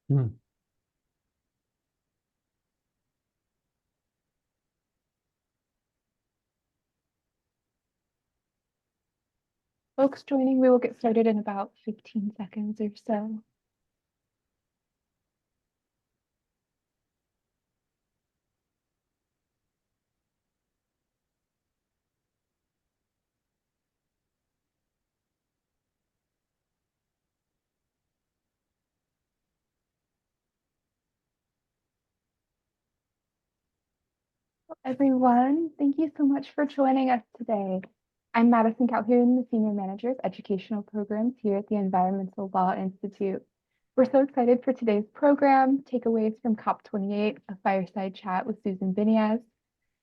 Hmm. Folks joining, we will get started in about 15 seconds or so. Everyone, thank you so much for joining us today. I'm Madison Calhoun, the Senior Manager of Educational Programs here at the Environmental Law Institute. We're so excited for today's program, Takeaways from COP28, a Fireside Chat with Susan Biniaz.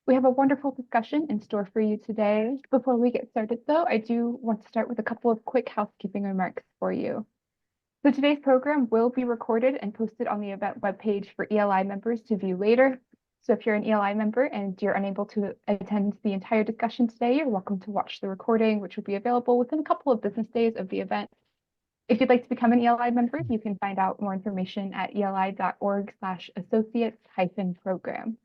We have a wonderful discussion in store for you today. Before we get started, though, I do want to start with a couple of quick housekeeping remarks for you. So today's program will be recorded and posted on the event webpage for ELI members to view later. So if you're an ELI member and you're unable to attend the entire discussion today, you're welcome to watch the recording, which will be available within a couple of business days of the event. If you'd like to become an ELI member, you can find out more information at eli.org/associates-program.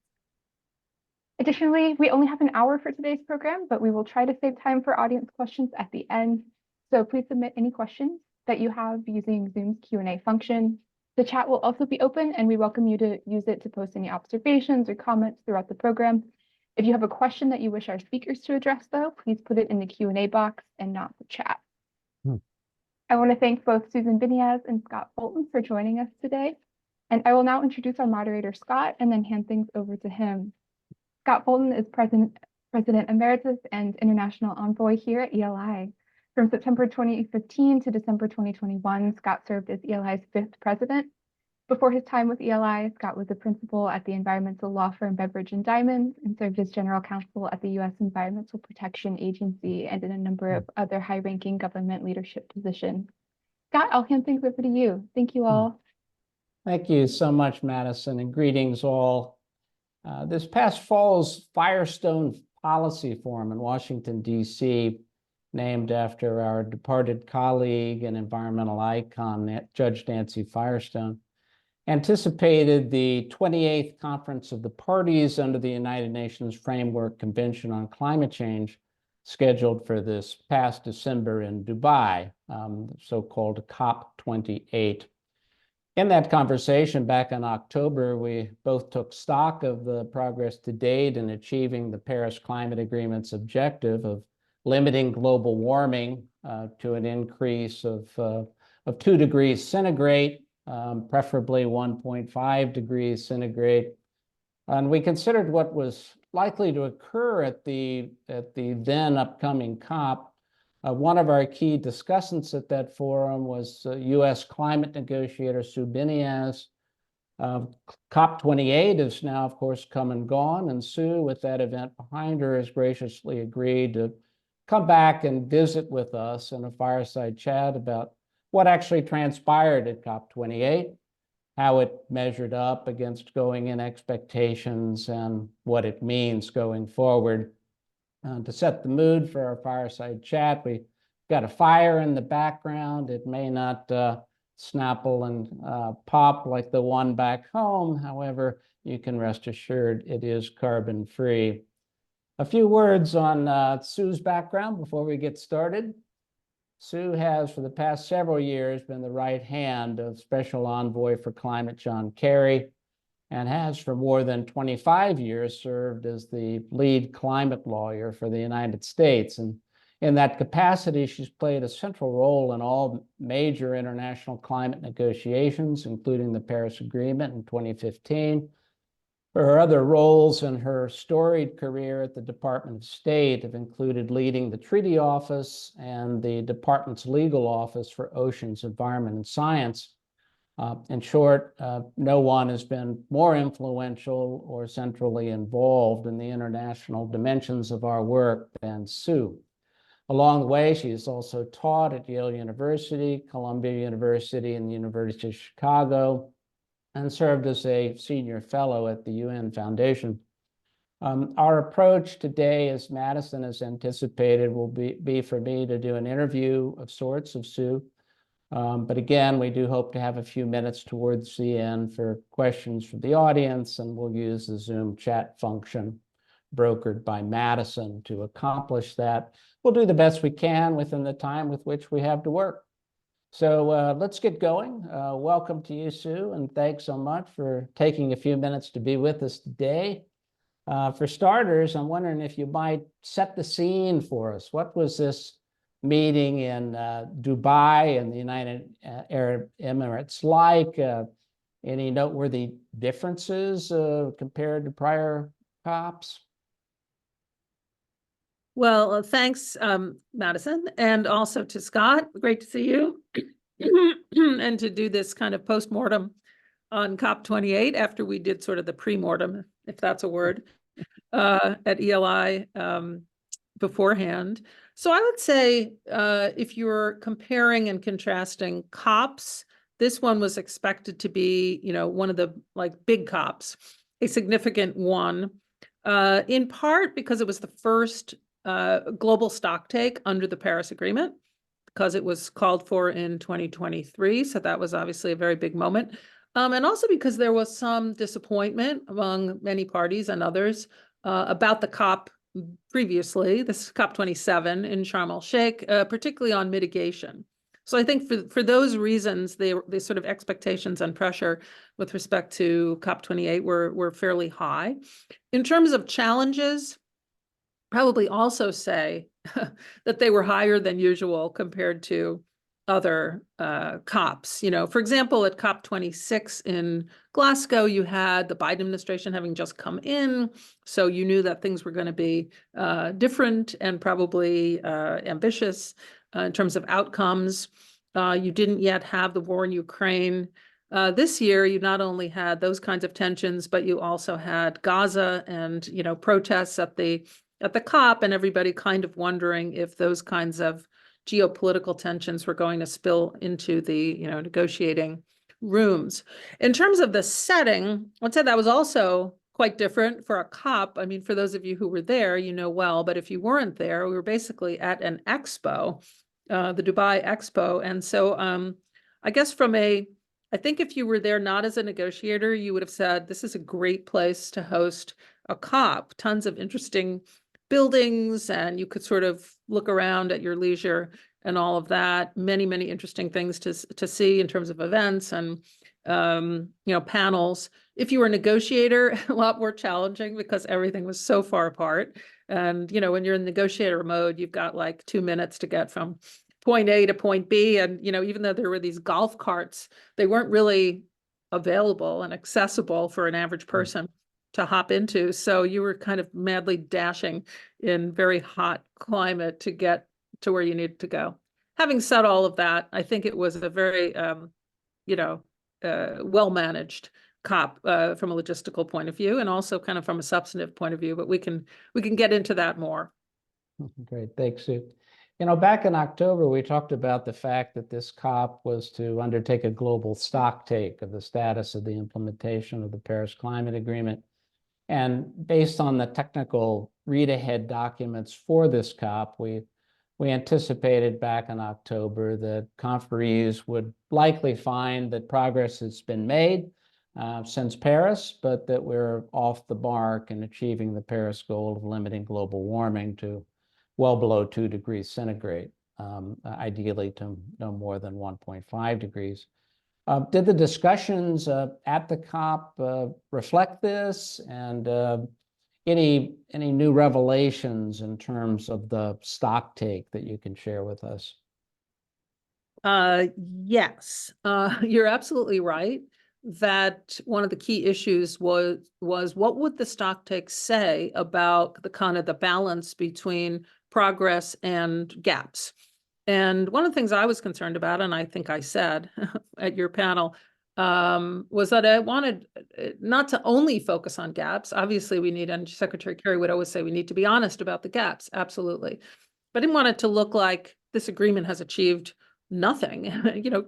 Additionally, we only have an hour for today's program, but we will try to save time for audience questions at the end. So please submit any questions that you have using Zoom's Q&A function. The chat will also be open, and we welcome you to use it to post any observations or comments throughout the program. If you have a question that you wish our speakers to address, though, please put it in the Q&A box and not the chat. I want to thank both Susan Biniaz and Scott Bolton for joining us today. And I will now introduce our moderator, Scott, and then hand things over to him. Scott Bolton is President Emeritus and International Envoy here at ELI. From September 2015 to December 2021, Scott served as ELI's 5th president. Before his time with ELI, Scott was a principal at the environmental law firm Beveridge and Diamond and served as general counsel at the U.S. Environmental Protection Agency and in a number of other high-ranking government leadership positions. Scott, I'll hand things over to you. Thank you all. Thank you so much, Madison, and greetings all. This past fall's Firestone Policy Forum in Washington, D.C., named after our departed colleague and environmental icon, Judge Nancy Firestone, anticipated the 28th Conference of the Parties under the United Nations Framework Convention on Climate Change, scheduled for this past December in Dubai, so-called COP28. In that conversation back in October, we both took stock of the progress to date in achieving the Paris Climate Agreement's objective of limiting global warming to an increase of 2 degrees centigrade, preferably 1.5 degrees centigrade. And we considered what was likely to occur at the then upcoming COP. One of our key discussants at that forum was U.S. climate negotiator Sue Biniaz. COP28 is now, of course, come and gone, and Sue, with that event behind her, has graciously agreed to come back and visit with us in a fireside chat about what actually transpired at COP28, how it measured up against going-in expectations, and what it means going forward. To set the mood for our fireside chat, we've got a fire in the background. It may not snapple and pop like the one back home. However, you can rest assured it is carbon-free. A few words on Sue's background before we get started. Sue has, for the past several years, been the right hand of Special Envoy for Climate John Kerry, and has for more than 25 years served as the lead climate lawyer for the United States. And in that capacity, she's played a central role in all major international climate negotiations, including the Paris Agreement in 2015. Her other roles in her storied career at the Department of State have included leading the Treaty Office and the Department's Legal Office for Oceans, Environment, and Science. In short, no one has been more influential or centrally involved in the international dimensions of our work than Sue. Along the way, she has also taught at Yale University, Columbia University, and the University of Chicago, and served as a senior fellow at the UN Foundation. Our approach today, as Madison has anticipated, will be for me to do an interview of sorts of Sue, But again, we do hope to have a few minutes towards the end for questions from the audience, and we'll use the Zoom chat function brokered by Madison to accomplish that. We'll do the best we can within the time with which we have to work. So let's get going. Welcome to you, Sue, and thanks so much for taking a few minutes to be with us today. For starters, I'm wondering if you might set the scene for us. What was this meeting in Dubai in the United Arab Emirates like? Any noteworthy differences compared to prior COPs? Well, thanks, Madison, and also to Scott. Great to see you. And to do this kind of post-mortem on COP28 after we did sort of the pre-mortem, if that's a word, at ELI beforehand. So I would say if you're comparing and contrasting COPs, this one was expected to be, one of the big COPs, a significant one, in part because it was the first global stocktake under the Paris Agreement, because it was called for in 2023. So that was obviously a very big moment. And also because there was some disappointment among many parties and others about the COP previously, this COP27 in Sharm el-Sheikh, particularly on mitigation. So I think for those reasons, the sort of expectations and pressure with respect to COP28 were fairly high. In terms of challenges, probably also say that they were higher than usual compared to other COPs. For example, at COP26 in Glasgow, you had the Biden administration having just come in, so you knew that things were going to be different and probably ambitious in terms of outcomes. You didn't yet have the war in Ukraine. This year, you not only had those kinds of tensions, but you also had Gaza and protests at the COP, and everybody kind of wondering if those kinds of geopolitical tensions were going to spill into the negotiating rooms. In terms of the setting, I'd say that was also quite different for a COP. I mean, for those of you who were there, well, but if you weren't there, we were basically at an expo, the Dubai Expo. And so I guess I think if you were there not as a negotiator, you would have said, this is a great place to host a COP, tons of interesting buildings, and you could sort of look around at your leisure and all of that. Many, many interesting things to see in terms of events and panels. If you were a negotiator, a lot more challenging because everything was so far apart. And when you're in negotiator mode, you've got like 2 minutes to get from point A to point B. And even though there were these golf carts, they weren't really available and accessible for an average person to hop into. So you were kind of madly dashing in very hot climate to get to where you needed to go. Having said all of that, I think it was a very, well-managed COP from a logistical point of view, and also kind of from a substantive point of view, but we can get into that more. Great, thanks, Sue. Back in October, we talked about the fact that this COP was to undertake a global stocktake of the status of the implementation of the Paris Climate Agreement. And based on the technical read-ahead documents for this COP, we anticipated back in October that conferees would likely find that progress has been made since Paris, but that we're off the mark in achieving the Paris goal of limiting global warming to well below 2 degrees centigrade, ideally to no more than 1.5 degrees. Did the discussions at the COP reflect this, and any new revelations in terms of the stocktake that you can share with us? Yes, you're absolutely right that one of the key issues was what would the stocktake say about the kind of the balance between progress and gaps. And one of the things I was concerned about, and I think I said at your panel, was that I wanted not to only focus on gaps. Obviously, we need, and Secretary Kerry would always say, we need to be honest about the gaps. Absolutely. But I didn't want it to look like this agreement has achieved nothing,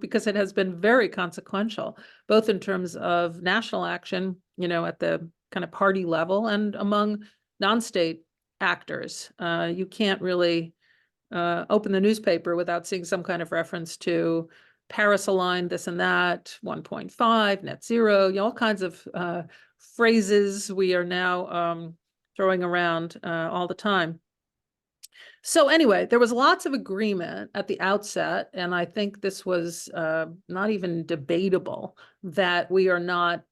because it has been very consequential, both in terms of national action, at the kind of party level and among non-state actors. You can't really open the newspaper without seeing some kind of reference to Paris aligned, this and that, 1.5, net zero, all kinds of phrases we are now throwing around all the time. So anyway, there was lots of agreement at the outset, and I think this was not even debatable that we are not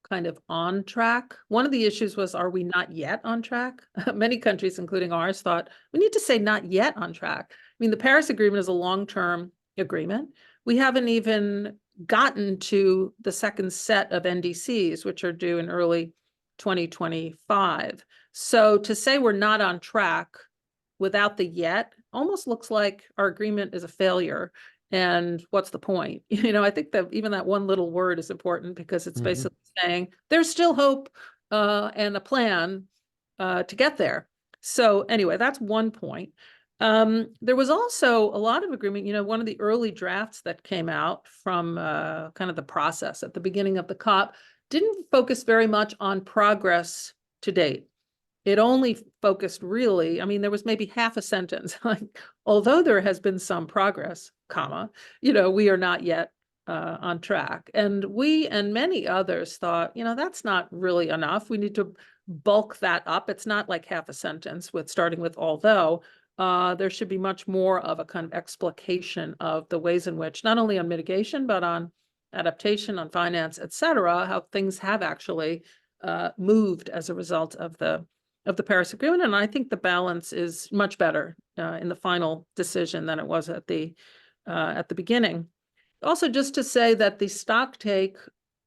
kind of on track. One of the issues was, are we not yet on track? Many countries, including ours, thought we need to say not yet on track. I mean, the Paris Agreement is a long-term agreement. We haven't even gotten to the second set of NDCs, which are due in early 2025. So to say we're not on track without the yet almost looks like our agreement is a failure. And what's the point? I think that even that one little word is important because it's basically saying there's still hope and a plan to get there. So anyway, that's one point. There was also a lot of agreement. One of the early drafts that came out from kind of the process at the beginning of the COP didn't focus very much on progress to date. It only focused really, I mean, there was maybe half a sentence, like, although there has been some progress, comma, we are not yet on track. And we and many others thought, that's not really enough. We need to bulk that up. It's not like half a sentence with starting with although. There should be much more of a kind of explication of the ways in which, not only on mitigation, but on adaptation, on finance, et cetera, how things have actually moved as a result of the Paris Agreement. And I think the balance is much better in the final decision than it was at the beginning. Also, just to say that the stock take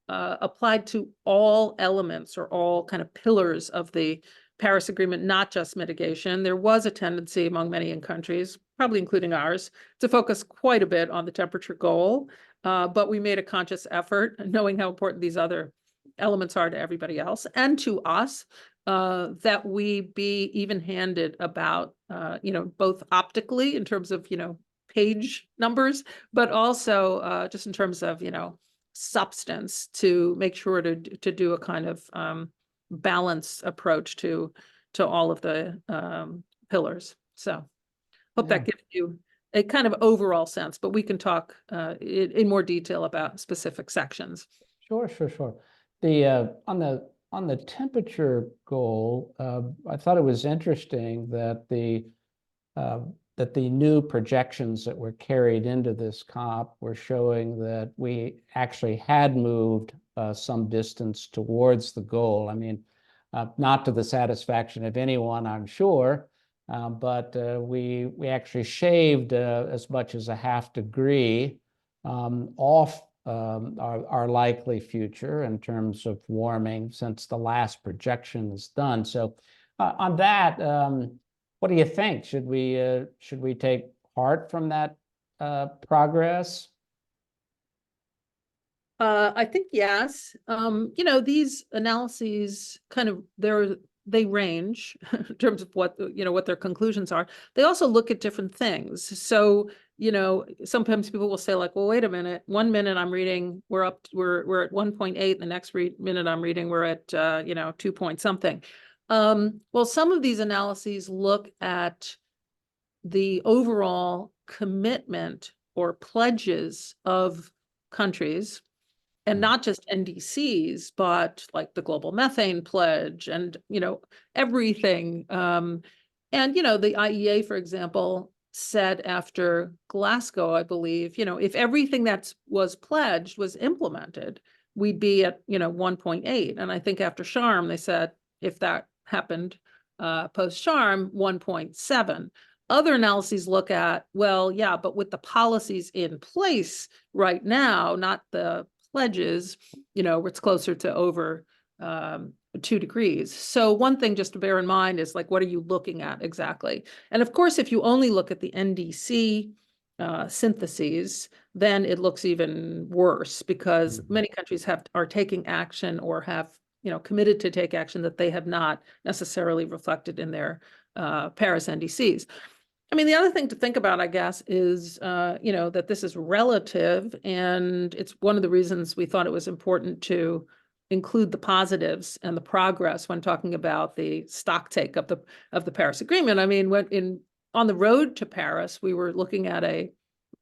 applied to all elements or all kind of pillars of the Paris Agreement, not just mitigation. There was a tendency among many countries, probably including ours, to focus quite a bit on the temperature goal. But we made a conscious effort, knowing how important these other elements are to everybody else and to us, that we be even-handed about, both optically in terms of, page numbers, but also just in terms of, substance, to make sure to do a kind of balanced approach to all of the pillars. So hope that gives you a kind of overall sense, but we can talk in more detail about specific sections. Sure. The on the temperature goal, I thought it was interesting that the new projections that were carried into this COP were showing that we actually had moved some distance towards the goal. I mean, not to the satisfaction of anyone, I'm sure, but we actually shaved as much as a half degree off our likely future in terms of warming since the last projection is done. So on that, what do you think? Should we take heart from that progress? I think yes. These analyses kind of they range in terms of what their conclusions are. They also look at different things. So sometimes people will say like, well, wait a minute. 1 minute I'm reading we're at 1.8. The next minute I'm reading we're at 2 point something. Well, some of these analyses look at the overall commitment or pledges of countries, and not just NDCs, but like the global methane pledge and, everything. And, the IEA, for example, said after Glasgow, I believe, if everything that was pledged was implemented, we'd be at, 1.8. And I think after Sharm, they said, if that happened post Sharm, 1.7. Other analyses look at, well, yeah, but with the policies in place right now, not the pledges, it's closer to over 2 degrees. So one thing just to bear in mind is like, what are you looking at exactly? And of course, if you only look at the NDC syntheses, then it looks even worse because many countries are taking action or have committed to take action that they have not necessarily reflected in their Paris NDCs. I mean, the other thing to think about, I guess, is, that this is relative, and it's one of the reasons we thought it was important to include the positives and the progress when talking about the stock take of the Paris Agreement. I mean, on the road to Paris, we were looking at a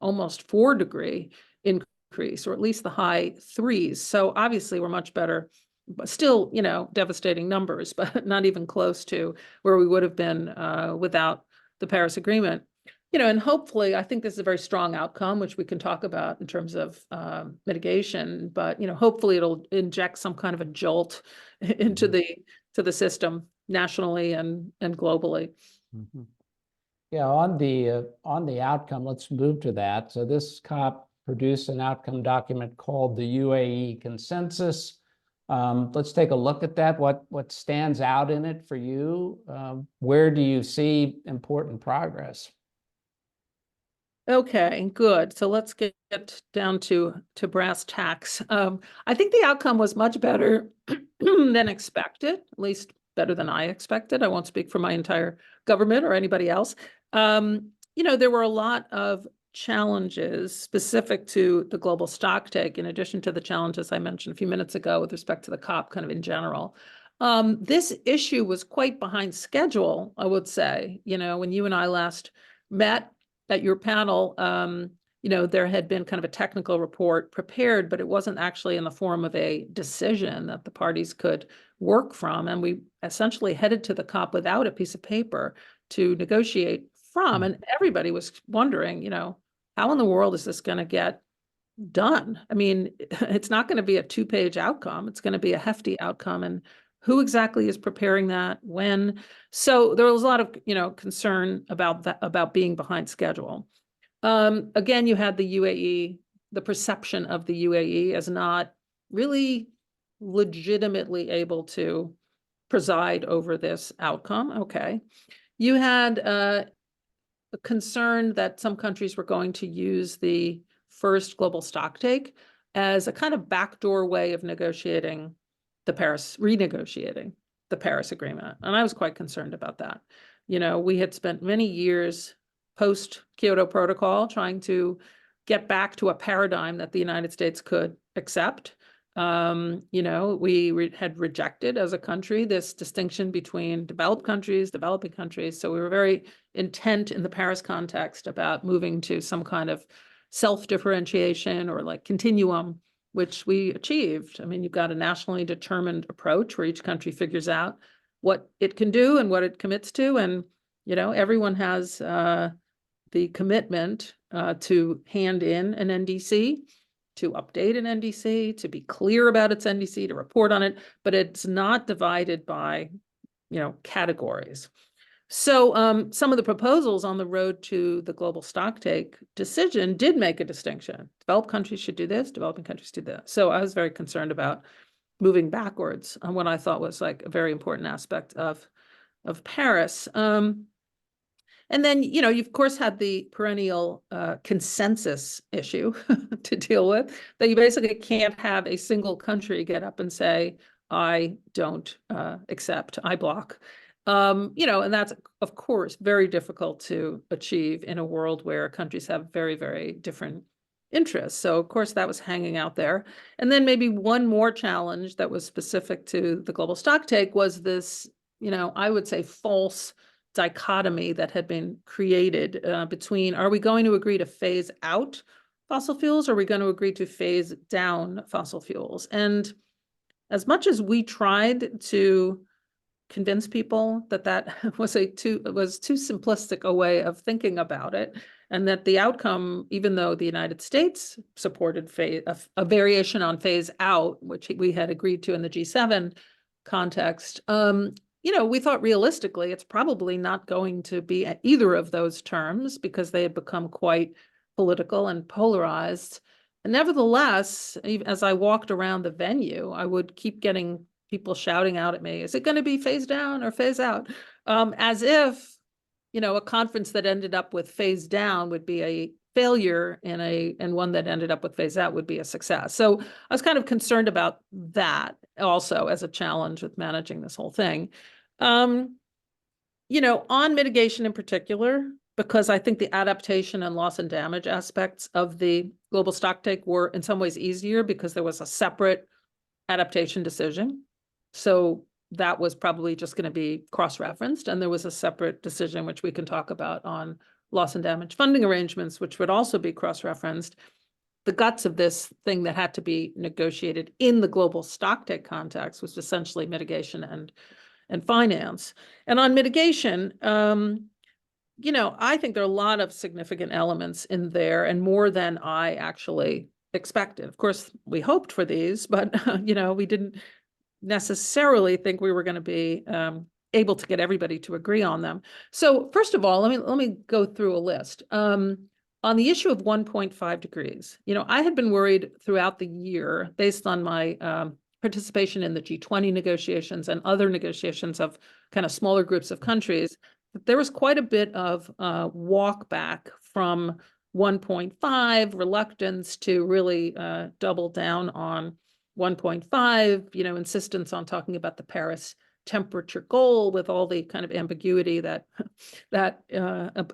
almost 4 degree increase, or at least the high threes. So obviously we're much better, but still, you know, devastating numbers, but not even close to where we would have been without the Paris Agreement. You know, and hopefully, I think this is a very strong outcome, which we can talk about in terms of mitigation. But you know, hopefully, it'll inject some kind of a jolt into the system nationally and globally. Mhm. Yeah, on the outcome, let's move to that. So this COP produced an outcome document called the UAE Consensus. Let's take a look at that. What stands out in it for you? Where do you see important progress? Okay, good. So let's get down to brass tacks. I think the outcome was much better than expected, at least better than I expected. I won't speak for my entire government or anybody else. You know, there were a lot of challenges specific to the global stocktake, in addition to the challenges I mentioned a few minutes ago with respect to the COP kind of in general. This issue was quite behind schedule, I would say. You know, when you and I last met at your panel, you know, there had been kind of a technical report prepared, but it wasn't actually in the form of a decision that the parties could work from. And we essentially headed to the COP without a piece of paper to negotiate from. And everybody was wondering, you know, how in the world is this going to get done? I mean, it's not going to be a 2-page outcome. It's going to be a hefty outcome. And who exactly is preparing that? When? So there was a lot of, you know, concern about that, about being behind schedule. Again, you had the UAE, the perception of the UAE as not really legitimately able to preside over this outcome. Okay. You had a concern that some countries were going to use the first global stocktake as a kind of backdoor way of renegotiating the Paris Agreement. And I was quite concerned about that. You know, we had spent many years post Kyoto Protocol trying to get back to a paradigm that the United States could accept. You know, we had rejected as a country this distinction between developed countries, developing countries. So we were very intent in the Paris context about moving to some kind of self-differentiation or like continuum, which we achieved. I mean, you've got a nationally determined approach where each country figures out what it can do and what it commits to. And, you know, everyone has the commitment to hand in an NDC, to update an NDC, to be clear about its NDC, to report on it, but it's not divided by, you know, categories. So some of the proposals on the road to the global stocktake decision did make a distinction. Developed countries should do this, developing countries do that. So I was very concerned about moving backwards on what I thought was like a very important aspect of Paris. And then, you know, you of course had the perennial consensus issue to deal with, that you basically can't have a single country get up and say, I don't accept, I block. You know, and that's, of course, very difficult to achieve in a world where countries have very, very different interests. So, of course, that was hanging out there. And then maybe one more challenge that was specific to the global stocktake was this, you know, I would say false dichotomy that had been created between, are we going to agree to phase out fossil fuels, or are we going to agree to phase down fossil fuels? And as much as we tried to convince people that that was too simplistic a way of thinking about it, and that the outcome, even though the United States supported a variation on phase out, which we had agreed to in the G7 context, you know, we thought realistically it's probably not going to be at either of those terms because they had become quite political and polarized. And nevertheless, as I walked around the venue, I would keep getting people shouting out at me, is it going to be phase down or phase out? As if, you know, a conference that ended up with phase down would be a failure and one that ended up with phase out would be a success. So I was kind of concerned about that also as a challenge with managing this whole thing. You know, on mitigation in particular, because I think the adaptation and loss and damage aspects of the global stocktake were in some ways easier because there was a separate adaptation decision. So that was probably just going to be cross-referenced, and there was a separate decision, which we can talk about, on loss and damage funding arrangements, which would also be cross-referenced. the guts of this thing that had to be negotiated in the global stocktake context was essentially mitigation and finance. And on mitigation, you know, I think there are a lot of significant elements in there, and more than I actually expected. Of course, we hoped for these, but you know, we didn't necessarily think we were going to be able to get everybody to agree on them. So first of all, let me go through a list. On the issue of 1.5 degrees, you know, I had been worried throughout the year based on my participation in the G20 negotiations and other negotiations of kind of smaller groups of countries, that there was quite a bit of walk back from 1.5, reluctance to really double down on 1.5, you know, insistence on talking about the Paris temperature goal with all the kind of ambiguity that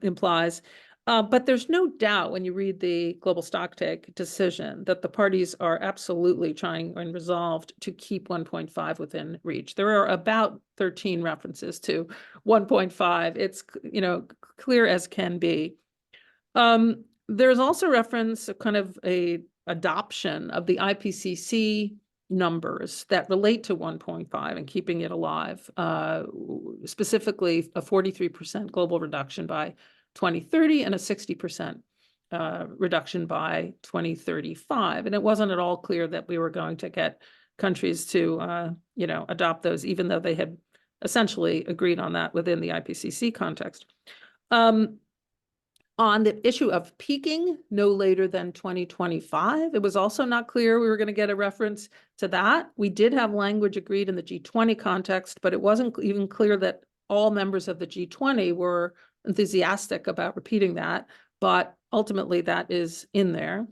implies. But there's no doubt when you read the global stocktake decision that the parties are absolutely trying and resolved to keep 1.5 within reach. There are about 13 references to 1.5. It's, you know, clear as can be. There's also reference of kind of a adoption of the IPCC numbers that relate to 1.5 and keeping it alive, specifically a 43% global reduction by 2030 and a 60% reduction by 2035. And it wasn't at all clear that we were going to get countries to, you know, adopt those, even though they had essentially agreed on that within the IPCC context. On the issue of peaking no later than 2025, it was also not clear we were going to get a reference to that. We did have language agreed in the G20 context, but it wasn't even clear that all members of the G20 were enthusiastic about repeating that, but ultimately that is in there.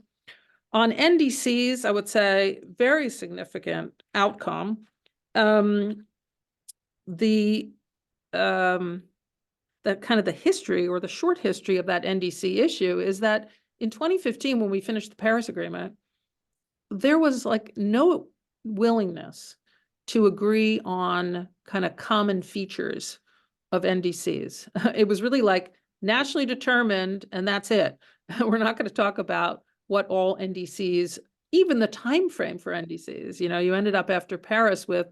On NDCs, I would say very significant outcome. The kind of the history or the short history of that NDC issue is that in 2015, when we finished the Paris Agreement, there was like no willingness to agree on kind of common features of NDCs. It was really like nationally determined, and that's it. We're not going to talk about what all NDCs, even the time frame for NDCs. You know, you ended up after Paris with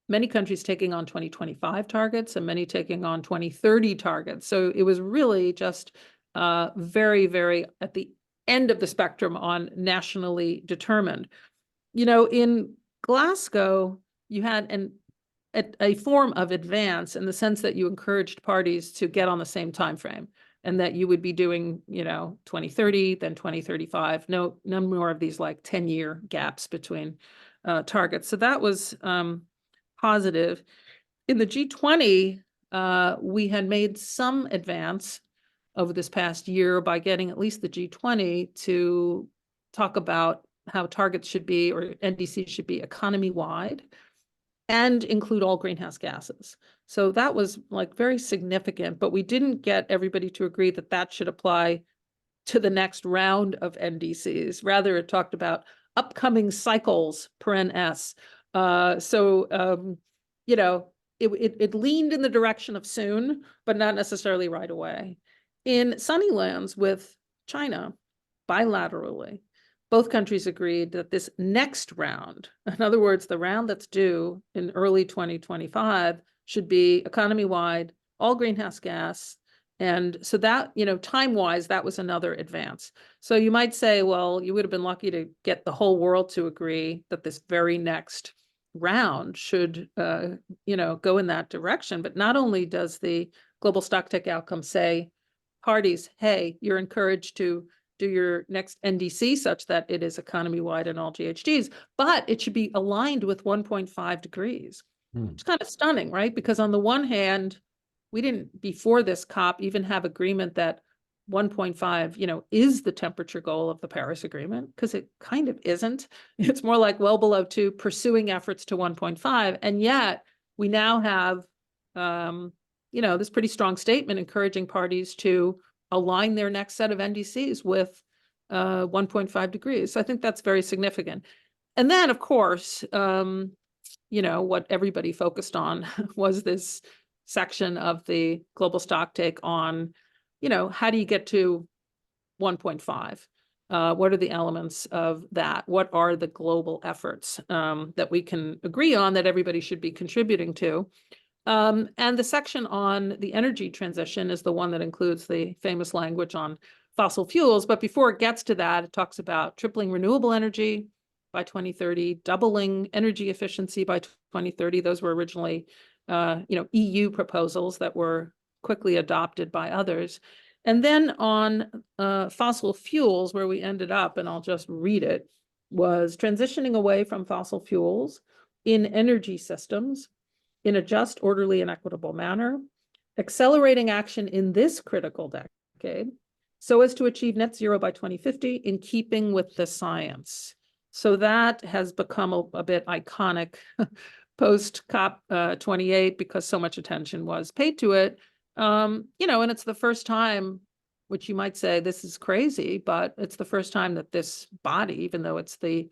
many countries taking on 2025 targets and many taking on 2030 targets. So it was really just very, very at the end of the spectrum on nationally determined. You know, in Glasgow, you had a form of advance in the sense that you encouraged parties to get on the same time frame, and that you would be doing, you know, 2030, then 2035. No, none more of these like 10-year gaps between targets. So that was positive. In the G20, we had made some advance over this past year by getting at least the G20 to talk about how targets should be, or NDCs should be, economy-wide and include all greenhouse gases. So that was like very significant, but we didn't get everybody to agree that that should apply to the next round of NDCs. Rather, it talked about upcoming cycles, paren S. You know, it leaned in the direction of soon, but not necessarily right away. In Sunnylands with China, bilaterally, both countries agreed that this next round, in other words, the round that's due in early 2025, should be economy-wide, all greenhouse gas. And so that, you know, time-wise, that was another advance. So you might say, well, you would have been lucky to get the whole world to agree that this very next round should, you know, go in that direction. But not only does the global stocktake outcome say, parties, hey, you're encouraged to do your next NDC such that it is economy-wide and all GHGs, but it should be aligned with 1.5 degrees. It's kind of stunning, right? Because on the one hand, we didn't, before this COP, even have agreement that 1.5, you know, is the temperature goal of the Paris Agreement, because it kind of isn't. It's more like well below 2, pursuing efforts to 1.5. And yet we now have, you know, this pretty strong statement encouraging parties to align their next set of NDCs with 1.5 degrees. So I think that's very significant. And then, of course, you know, what everybody focused on was this section of the global stocktake on, you know, how do you get to 1.5? What are the elements of that? What are the global efforts that we can agree on that everybody should be contributing to? And the section on the energy transition is the one that includes the famous language on fossil fuels. But before it gets to that, it talks about tripling renewable energy by 2030, doubling energy efficiency by 2030. Those were originally, EU proposals that were quickly adopted by others. And then on fossil fuels, where we ended up, and I'll just read it, was transitioning away from fossil fuels in energy systems in a just, orderly, and equitable manner, accelerating action in this critical decade so as to achieve net zero by 2050 in keeping with the science. So that has become a bit iconic post COP28 because so much attention was paid to it. And it's the first time, which you might say this is crazy, but it's the first time that this body, even though it's the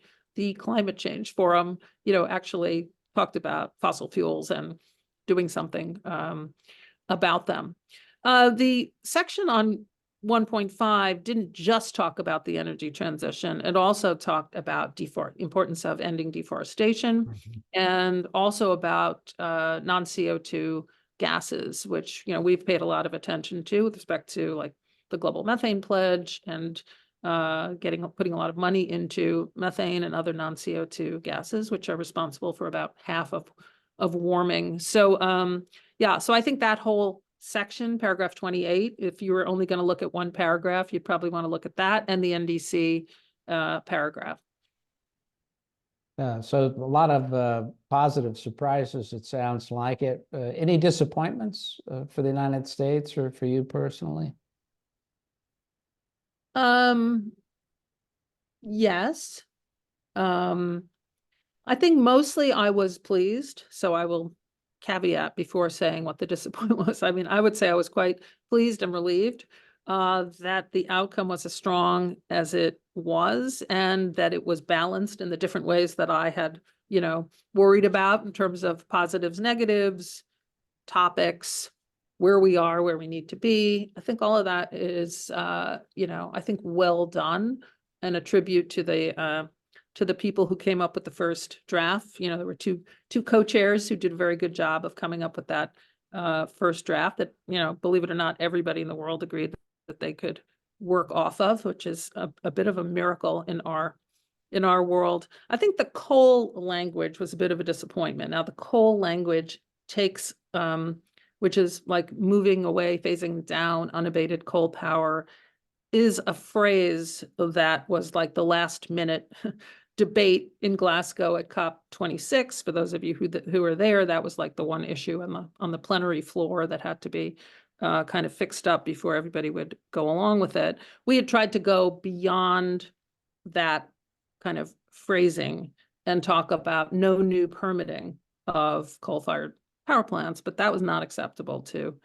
climate change forum, actually talked about fossil fuels and doing something about them. The section on 1.5 didn't just talk about the energy transition. It also talked about importance of ending deforestation and also about non-CO2 gases, which we've paid a lot of attention to with respect to like the global methane pledge and putting a lot of money into methane and other non-CO2 gases, which are responsible for about half of warming. So so I think that whole section, paragraph 28, if you were only going to look at one paragraph, you'd probably want to look at that and the NDC paragraph. So a lot of positive surprises, it sounds like it. Any disappointments for the United States or for you personally? Yes. I think mostly I was pleased, so I will caveat before saying what the disappointment was. I mean, I would say I was quite pleased and relieved that the outcome was as strong as it was and that it was balanced in the different ways that I had, worried about in terms of positives, negatives, topics, where we are, where we need to be. I think all of that is, I think well done and a tribute to the people who came up with the first draft. There were two co-chairs who did a very good job of coming up with that first draft that, believe it or not, everybody in the world agreed that they could work off of, which is a bit of a miracle in our world. I think the coal language was a bit of a disappointment. Now, the coal language takes, which is like moving away, phasing down unabated coal power, is a phrase that was like the last minute debate in Glasgow at COP26. For those of you who were there, that was like the one issue on the plenary floor that had to be kind of fixed up before everybody would go along with it. We had tried to go beyond that kind of phrasing and talk about no new permitting of coal-fired power plants, but that was not acceptable to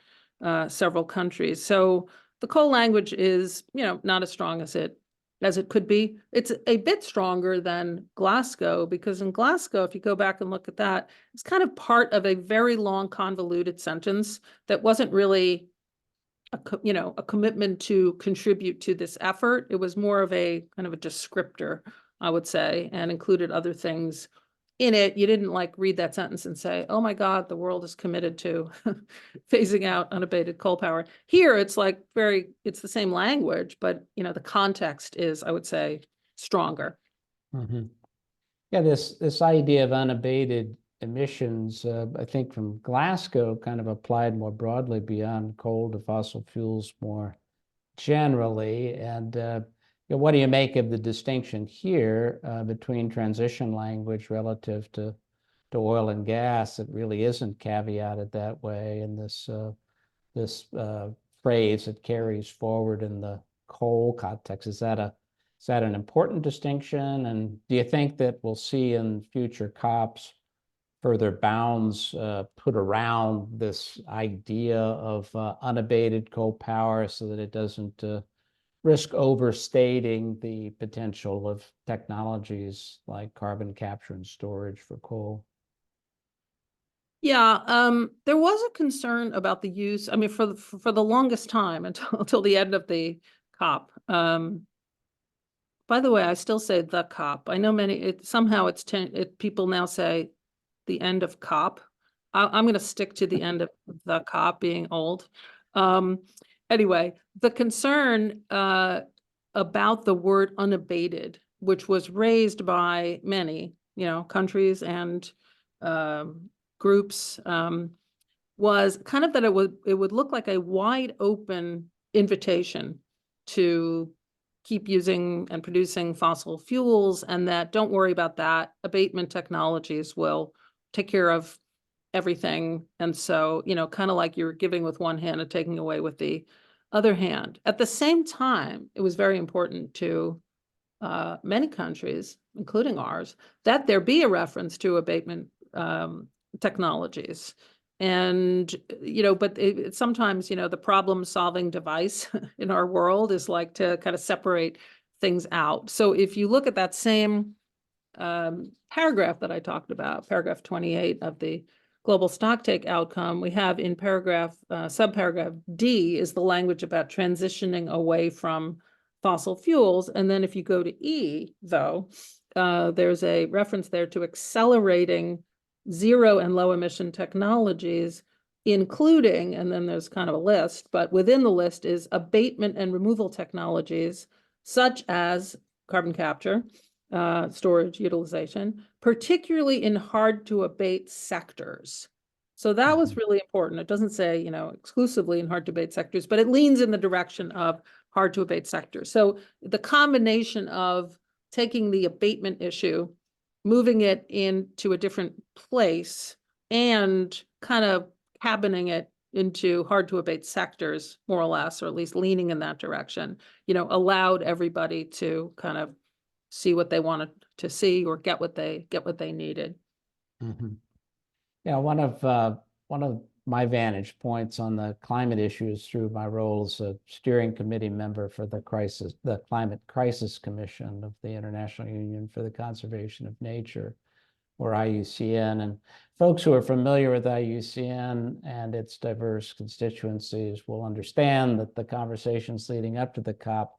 several countries. So the coal language is, not as strong as it could be. It's a bit stronger than Glasgow, because in Glasgow, if you go back and look at that, it's kind of part of a very long, convoluted sentence that wasn't really a commitment to contribute to this effort. It was more of a kind of a descriptor, I would say, and included other things in it. You didn't like read that sentence and say, oh my God, the world is committed to phasing out unabated coal power. Here, it's like it's the same language, but the context is, I would say, stronger. Yeah, this idea of unabated emissions, I think from Glasgow kind of applied more broadly beyond coal to fossil fuels more generally. And what do you make of the distinction here between transition language relative to oil and gas that really isn't caveated that way, and this phrase that carries forward in the coal context? Is that an important distinction? And do you think that we'll see in future COPs further bounds put around this idea of unabated coal power so that it doesn't risk overstating the potential of technologies like carbon capture and storage for coal? Yeah, there was a concern about the use. I mean, for the longest time until the end of the COP, by the way, I still say the COP. I know somehow people now say the end of COP. I'm going to stick to the end of the COP being old. Anyway, the concern about the word unabated, which was raised by many, countries and groups, was kind of that it would look like a wide open invitation to keep using and producing fossil fuels, and that don't worry about that. Abatement technologies will take care of everything. And so, kind of like you're giving with one hand and taking away with the other hand. At the same time, it was very important to many countries, including ours, that there be a reference to abatement technologies. And, but sometimes, the problem-solving device in our world is like to kind of separate things out. So if you look at that same paragraph that I talked about, paragraph 28 of the global stocktake outcome, we have in subparagraph D is the language about transitioning away from fossil fuels. And then if you go to E, though, there's a reference there to accelerating zero and low emission technologies, including, and then there's kind of a list, but within the list is abatement and removal technologies, such as carbon capture, storage, utilization, particularly in hard to abate sectors. So that was really important. It doesn't say, exclusively in hard to abate sectors, but it leans in the direction of hard to abate sectors. So the combination of taking the abatement issue, moving it into a different place, and kind of cabining it into hard to abate sectors, more or less, or at least leaning in that direction, allowed everybody to kind of see what they wanted to see or get what they needed. Mm-hmm. Yeah, one of my vantage points on the climate issues through my role as a steering committee member for the Climate Crisis Commission of the International Union for the Conservation of Nature, or IUCN. And folks who are familiar with IUCN and its diverse constituencies will understand that the conversations leading up to the COP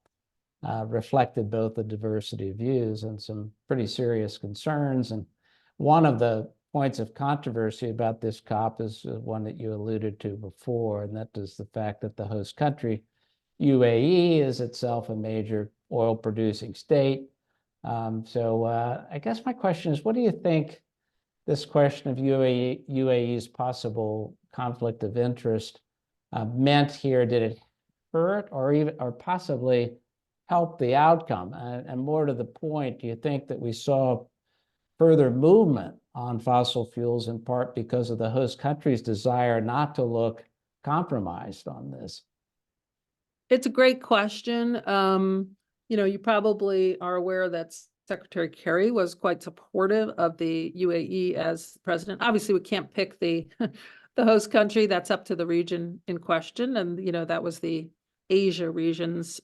reflected both the diversity of views and some pretty serious concerns. And one of the points of controversy about this COP is one that you alluded to before, and that is the fact that the host country, UAE, is itself a major oil producing state. So I guess my question is, what do you think this question of UAE's possible conflict of interest meant here? Did it hurt or possibly help the outcome? And more to the point, do you think that we saw further movement on fossil fuels in part because of the host country's desire not to look compromised on this? It's a great question. You probably are aware that Secretary Kerry was quite supportive of the UAE as president. Obviously, we can't pick the host country. That's up to the region in question. And, that was the Asia region's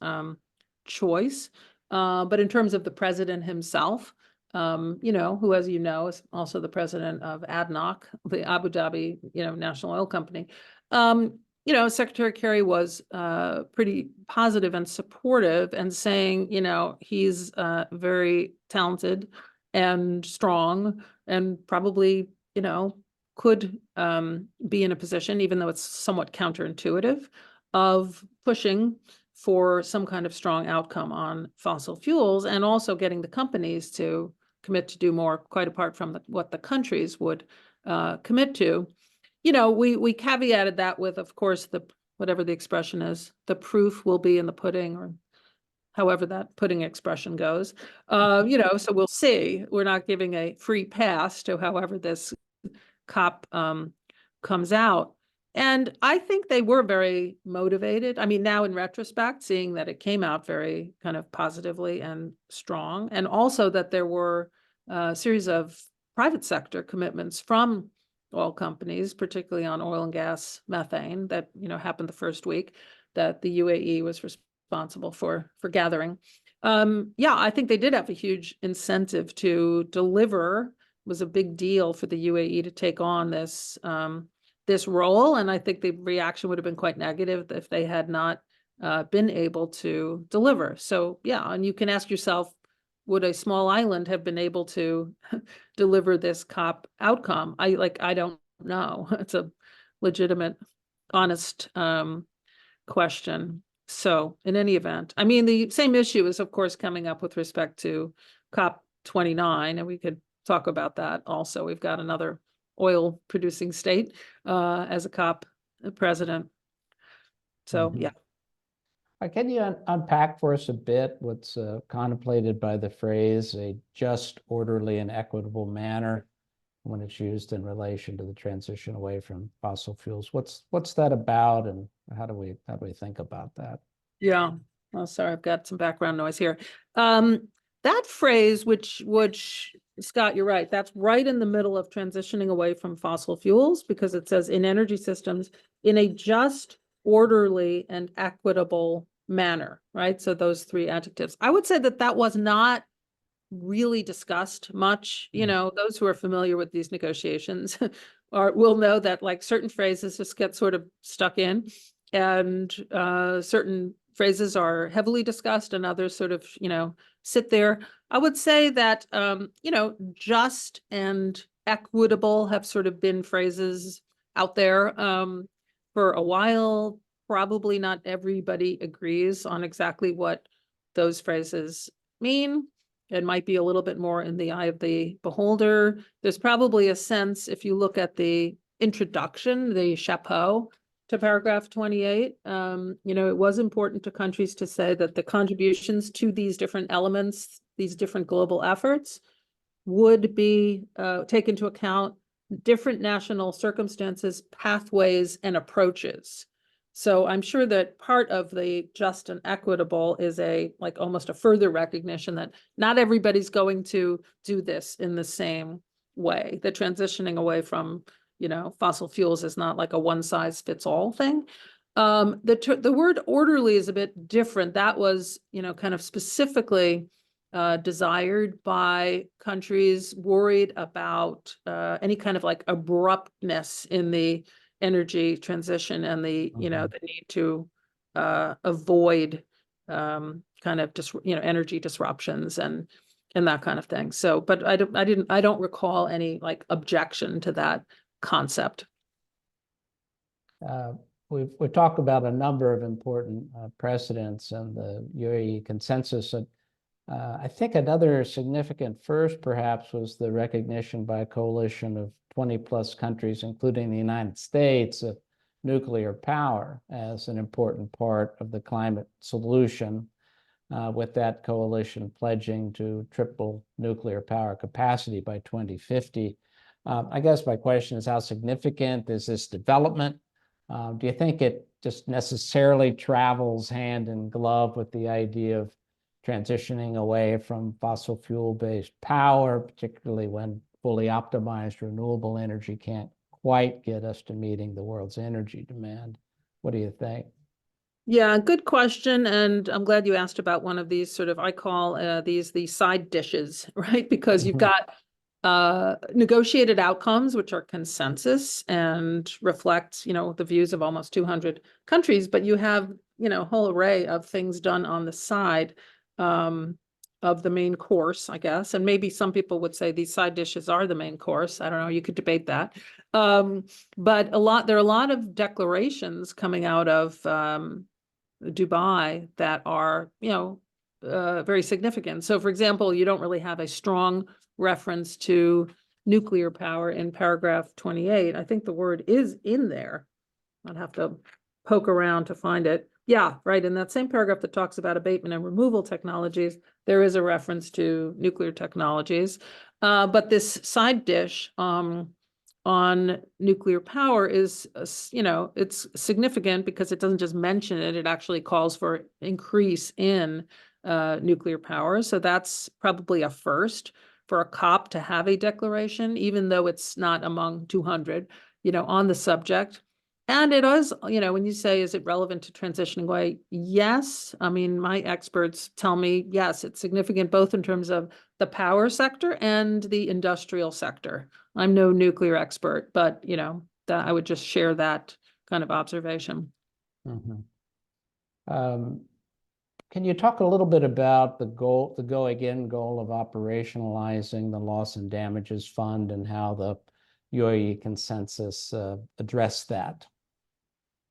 choice. But in terms of the president himself, who, as you know, is also the president of ADNOC, the Abu Dhabi, national oil company. Secretary Kerry was pretty positive and supportive and saying, he's very talented and strong and probably, could be in a position, even though it's somewhat counterintuitive, of pushing for some kind of strong outcome on fossil fuels, and also getting the companies to commit to do more, quite apart from what the countries would commit to. We caveated that with, of course, whatever the expression is, the proof will be in the pudding, or however that pudding expression goes. So we'll see. We're not giving a free pass to however this COP comes out. And I think they were very motivated. I mean, now in retrospect, seeing that it came out very kind of positively and strong, and also that there were a series of private sector commitments from oil companies, particularly on oil and gas methane, that happened the first week that the UAE was responsible for gathering. I think they did have a huge incentive to deliver. It was a big deal for the UAE to take on this role, and I think the reaction would have been quite negative if they had not been able to deliver. So and you can ask yourself, would a small island have been able to deliver this COP outcome? I don't know. It's a legitimate, honest question. So in any event, I mean, the same issue is, of course, coming up with respect to COP29, and we could talk about that also. We've got another oil producing state as a COP president. So, yeah. Can you unpack for us a bit what's contemplated by the phrase "a just, orderly, and equitable manner" when it's used in relation to the transition away from fossil fuels? What's that about, and how do we think about that? Yeah. Oh, sorry, I've got some background noise here. That phrase, which Scott, you're right, that's right in the middle of transitioning away from fossil fuels, because it says in energy systems in a just, orderly, and equitable manner, right? So those three adjectives. I would say that was not really discussed much. You know, those who are familiar with these negotiations will know that like certain phrases just get sort of stuck in, and certain phrases are heavily discussed and others sort of, sit there. I would say that, just and equitable have sort of been phrases out there for a while. Probably not everybody agrees on exactly what those phrases mean. It might be a little bit more in the eye of the beholder. There's probably a sense, if you look at the introduction, the chapeau to paragraph 28, it was important to countries to say that the contributions to these different elements, these different global efforts, would be take into account different national circumstances, pathways, and approaches. So I'm sure that part of the just and equitable is almost a further recognition that not everybody's going to do this in the same way. The transitioning away from, fossil fuels is not like a one size fits all thing. The word orderly is a bit different. That was, kind of specifically desired by countries worried about any kind of like abruptness in the energy transition and the the need to avoid kind of energy disruptions and that kind of thing. So, but I don't recall any like objection to that concept. We've talked about a number of important precedents and the UAE consensus. I think another significant first, perhaps, was the recognition by a coalition of 20 plus countries, including the United States, of nuclear power as an important part of the climate solution, with that coalition pledging to triple nuclear power capacity by 2050. I guess my question is, how significant is this development? Do you think it just necessarily travels hand in glove with the idea of transitioning away from fossil fuel-based power, particularly when fully optimized renewable energy can't quite get us to meeting the world's energy demand? What do you think? Yeah, good question. And I'm glad you asked about one of these sort of, I call these the side dishes, right? Because you've got negotiated outcomes, which are consensus and reflect, the views of almost 200 countries, but you have, a whole array of things done on the side of the main course, I guess. And maybe some people would say these side dishes are the main course. I don't know, you could debate that. But there are a lot of declarations coming out of Dubai that are, very significant. So for example, you don't really have a strong reference to nuclear power in paragraph 28. I think the word is in there. I'd have to poke around to find it. Yeah, right. In that same paragraph that talks about abatement and removal technologies, there is a reference to nuclear technologies. But this side dish on nuclear power is, it's significant because it doesn't just mention it, it actually calls for increase in nuclear power. So that's probably a first for a COP to have a declaration, even though it's not among 200, on the subject. And it is, when you say, is it relevant to transitioning away? Yes. I mean, my experts tell me, yes, it's significant both in terms of the power sector and the industrial sector. I'm no nuclear expert, but, that I would just share that kind of observation. Can Can you talk a little bit about the go again goal of operationalizing the loss and damages fund and how the UAE consensus addressed that?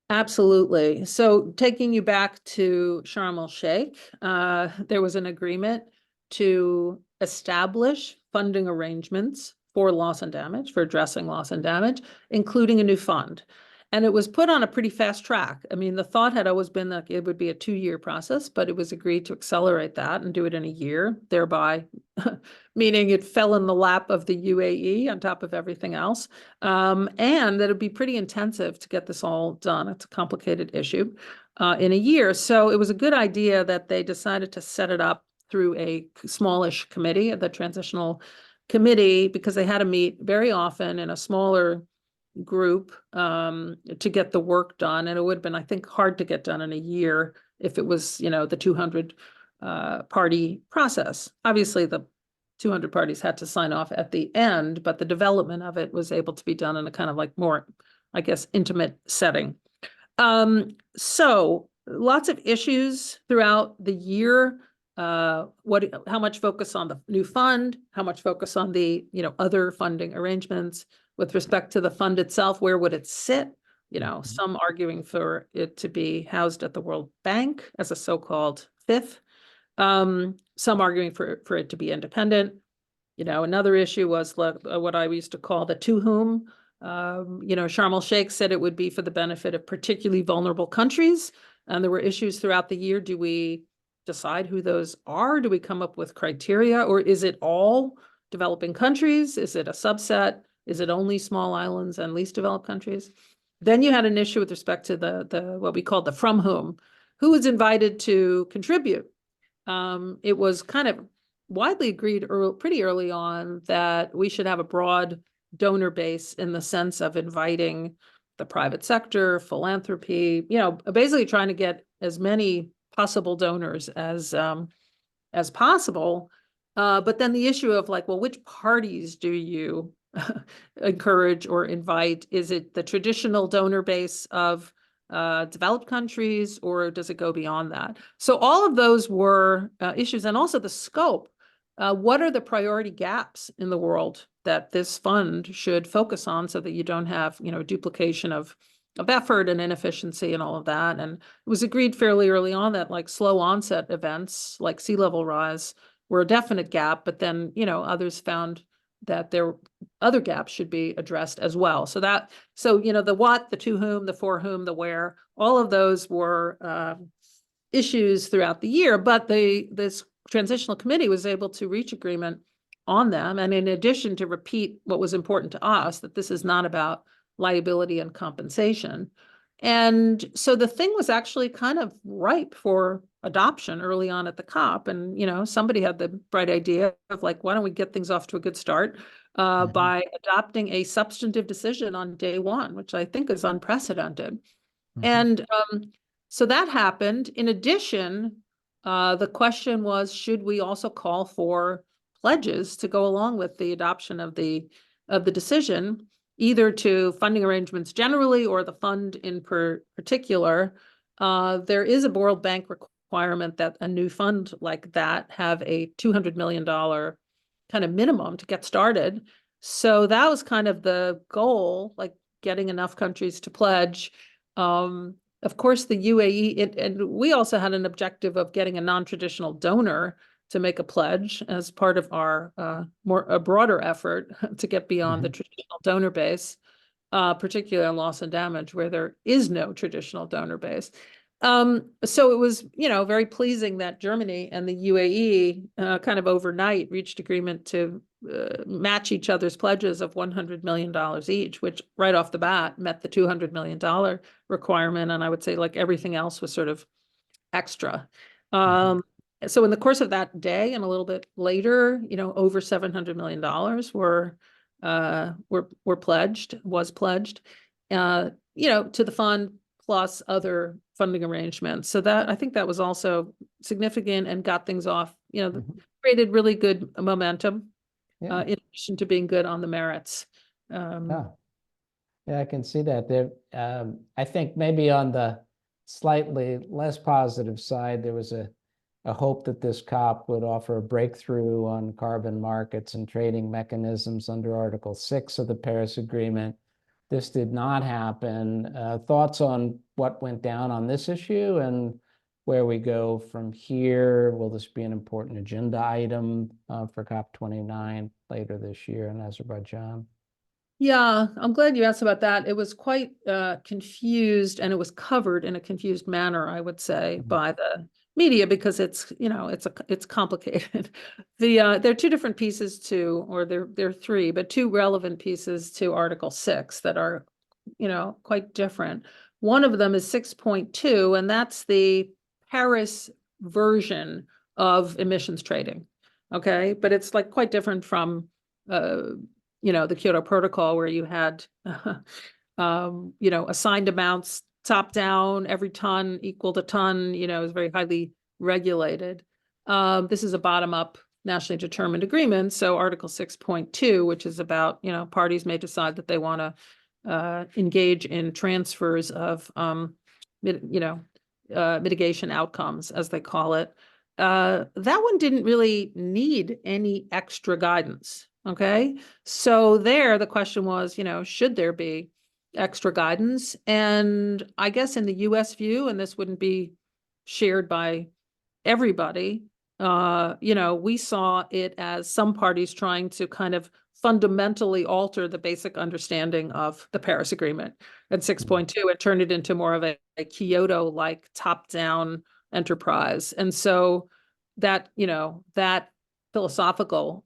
Absolutely. So taking you back to Sharm el-Sheikh, there was an agreement to establish funding arrangements for loss and damage, for addressing loss and damage, including a new fund. And it was put on a pretty fast track. I mean, the thought had always been that it would be a 2-year process, but it was agreed to accelerate that and do it in a year, thereby meaning it fell in the lap of the UAE on top of everything else. And that it'd be pretty intensive to get this all done. It's a complicated issue in a year. So it was a good idea that they decided to set it up through a smallish committee, the transitional committee, because they had to meet very often in a smaller group to get the work done. And it would have been, I think, hard to get done in a year if it was, the 200 party process. Obviously, the 200 parties had to sign off at the end, but the development of it was able to be done in a kind of like more, I guess, intimate setting. So lots of issues throughout the year. How much focus on the new fund, how much focus on the, other funding arrangements with respect to the fund itself, where would it sit? Some arguing for it to be housed at the World Bank as a so-called fifth. Some arguing for it to be independent. Another issue was what I used to call the to whom. Sharm el-Sheikh said it would be for the benefit of particularly vulnerable countries. And there were issues throughout the year. Do we decide who those are? Do we come up with criteria? Or is it all developing countries? Is it a subset? Is it only small islands and least developed countries? Then you had an issue with respect to the what we called the from who was invited to contribute. It was kind of widely agreed pretty early on that we should have a broad donor base in the sense of inviting the private sector, philanthropy, basically trying to get as many possible donors as possible. But then the issue of like, well, which parties do you encourage or invite? Is it the traditional donor base of developed countries, or does it go beyond that? So all of those were issues, and also the scope. What are the priority gaps in the world that this fund should focus on so that you don't have, duplication of effort and inefficiency and all of that? And it was agreed fairly early on that like slow onset events like sea level rise were a definite gap, but then, others found that there other gaps should be addressed as well. So the what, the to whom, the for whom, the where, all of those were issues throughout the year, but this transitional committee was able to reach agreement on them. And in addition, to repeat what was important to us, that this is not about liability and compensation. And so the thing was actually kind of ripe for adoption early on at the COP. And, somebody had the bright idea of like, why don't we get things off to a good start by adopting a substantive decision on day one, which I think is unprecedented. And so that happened. In addition, the question was, should we also call for pledges to go along with the adoption of the decision, either to funding arrangements generally or the fund in particular? There is a World Bank requirement that a new fund like that have a $200 million kind of minimum to get started. So that was kind of the goal, like getting enough countries to pledge. Of course, the UAE, and we also had an objective of getting a non-traditional donor to make a pledge as part of our a broader effort to get beyond the traditional donor base, particularly on loss and damage, where there is no traditional donor base. So it was, very pleasing that Germany and the UAE kind of overnight reached agreement to match each other's pledges of $100 million each, which right off the bat met the $200 million requirement. And I would say like everything else was sort of extra. So in the course of that day and a little bit later, over $700 million was pledged, to the fund, plus other funding arrangements. So that, I think that was also significant and got things off, created really good momentum, in addition to being good on the merits. Yeah, I can see that there. I think maybe on the slightly less positive side, there was a a hope that this COP would offer a breakthrough on carbon markets and trading mechanisms under Article 6 of the Paris Agreement. This did not happen. Thoughts on what went down on this issue and where we go from here? Will this be an important agenda item for COP29 later this year in Azerbaijan? Yeah, I'm glad you asked about that. It was quite confused, and it was covered in a confused manner, I would say, by the media, because it's, you know, it's complicated. There are two different pieces to, or there are three, but two relevant pieces to Article 6 that are, you know, quite different. One of them is 6.2, and that's the Paris version of emissions trading. Okay, but it's like quite different from you know, the Kyoto Protocol, where you had, you know, assigned amounts, top down, every ton equal to ton, you know, is very highly regulated. This is a bottom up nationally determined agreement. So Article 6.2, which is about, you know, parties may decide that they want to engage in transfers of, you know, mitigation outcomes, as they call it. That one didn't really need any extra guidance. Okay, so there the question was, you know, should there be extra guidance? And I guess in the US view, and this wouldn't be shared by everybody, you know, we saw it as some parties trying to kind of fundamentally alter the basic understanding of the Paris Agreement at 6.2 and turn it into more of a Kyoto-like top-down enterprise. And so that, you know, that philosophical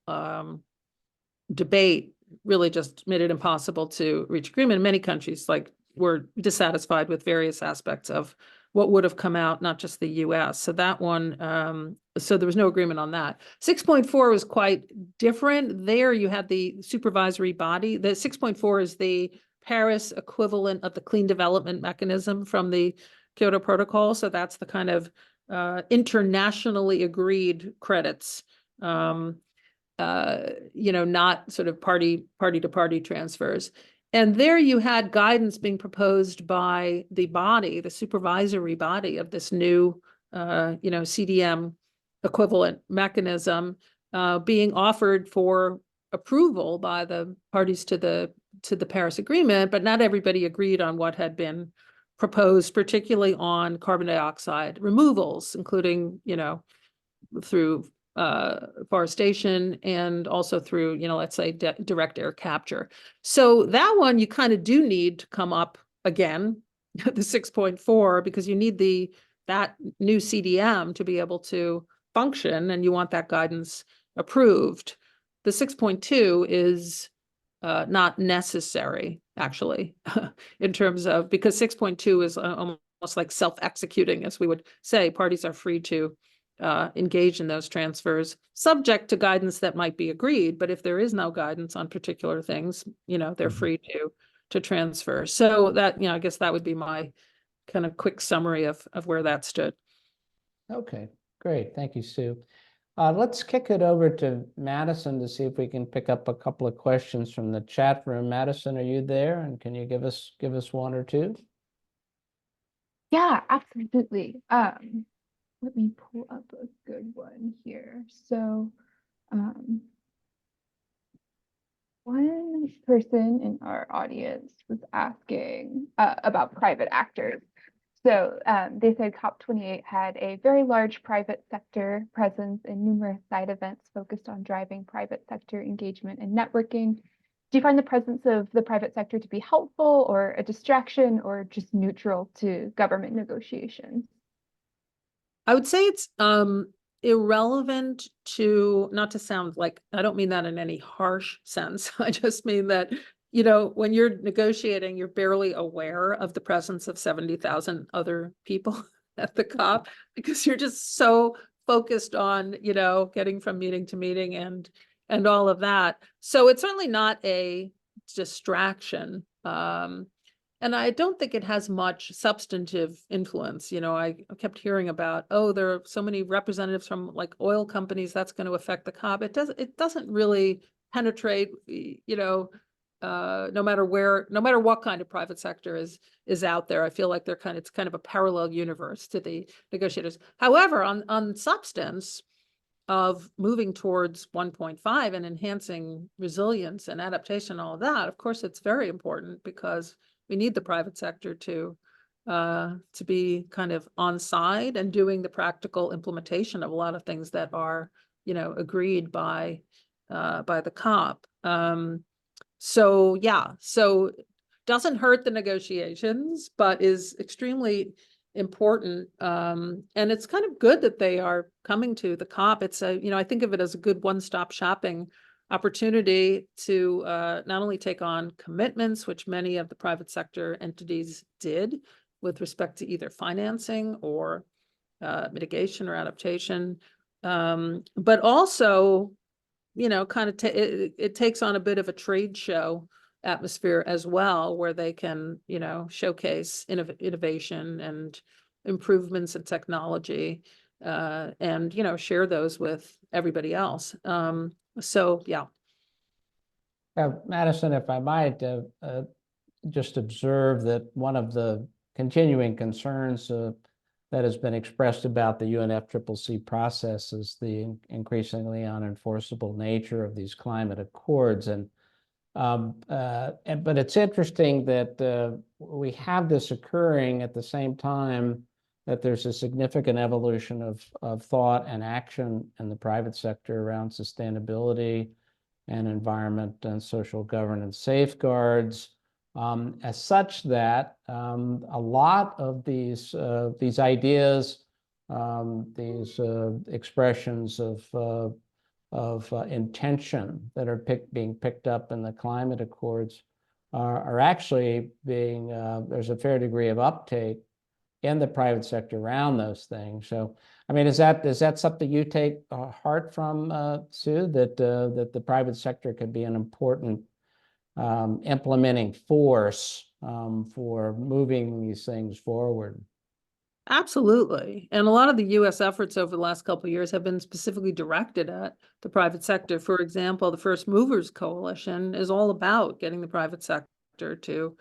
debate really just made it impossible to reach agreement. Many countries like were dissatisfied with various aspects of what would have come out, not just the US. So that one, so there was no agreement on that. 6.4 was quite different. There you had the supervisory body. The 6.4 is the Paris equivalent of the clean development mechanism from the Kyoto Protocol. So that's the kind of internationally agreed credits. You know, not sort of party to party transfers. And there you had guidance being proposed by the body, the supervisory body of this new, you know, CDM equivalent mechanism being offered for approval by the parties to the Paris Agreement, but not everybody agreed on what had been proposed, particularly on carbon dioxide removals, including, you know, through forestation and also through, you know, let's say direct air capture. So that one you kind of do need to come up again, the 6.4, because you need that new CDM to be able to function, and you want that guidance approved. The 6.2 is not necessary, actually, in terms of, because 6.2 is almost like self-executing, as we would say. Parties are free to engage in those transfers, subject to guidance that might be agreed. But if there is no guidance on particular things, you know, they're free to transfer. So that, you know, I guess that would be my kind of quick summary of where that stood. Okay, great. Thank you, Sue. Let's kick it over to Madison to see if we can pick up a couple of questions from the chat room. Madison, are you there? And can you give us one or two? Yeah, absolutely. Let me pull up a good one here. So, one person in our audience was asking about private actors. So they said COP28 had a very large private sector presence in numerous side events focused on driving private sector engagement and networking. Do you find the presence of the private sector to be helpful or a distraction or just neutral to government negotiations? I would say it's irrelevant to, not to sound like, I don't mean that in any harsh sense. I just mean that, you know, when you're negotiating, you're barely aware of the presence of 70,000 other people at the COP, because you're just so focused on, you know, getting from meeting to meeting and all of that. So it's certainly not a distraction. And I don't think it has much substantive influence. You know, I kept hearing about, oh, there are so many representatives from like oil companies, that's going to affect the COP. It doesn't really penetrate, you know, no matter what kind of private sector is out there. I feel like it's kind of a parallel universe to the negotiators. However, on substance of moving towards 1.5 and enhancing resilience and adaptation, all of that, of course, it's very important because we need the private sector to be kind of on side and doing the practical implementation of a lot of things that are, agreed by the COP. So yeah, so doesn't hurt the negotiations, but is extremely important. And it's kind of good that they are coming to the COP. It's I think of it as a good one-stop shopping opportunity to not only take on commitments, which many of the private sector entities did with respect to either financing or mitigation or adaptation, but also, kind of it takes on a bit of a trade show atmosphere as well, where they can, showcase innovation and improvements in technology, and, share those with everybody else. So, yeah. Madison, if I might just observe that one of the continuing concerns that has been expressed about the UNFCCC process is the increasingly unenforceable nature of these climate accords. But it's interesting that we have this occurring at the same time that there's a significant evolution of thought and action in the private sector around sustainability and environment and social governance safeguards, as such that a lot of these ideas, these expressions of intention that are being picked up in the climate accords are actually being, there's a fair degree of uptake in the private sector around those things. So, I mean, is that something you take heart from, Sue, that the private sector could be an important implementing force for moving these things forward? Absolutely. And a lot of the US efforts over the last couple of years have been specifically directed at the private sector. For example, the First Movers Coalition is all about getting the private sector to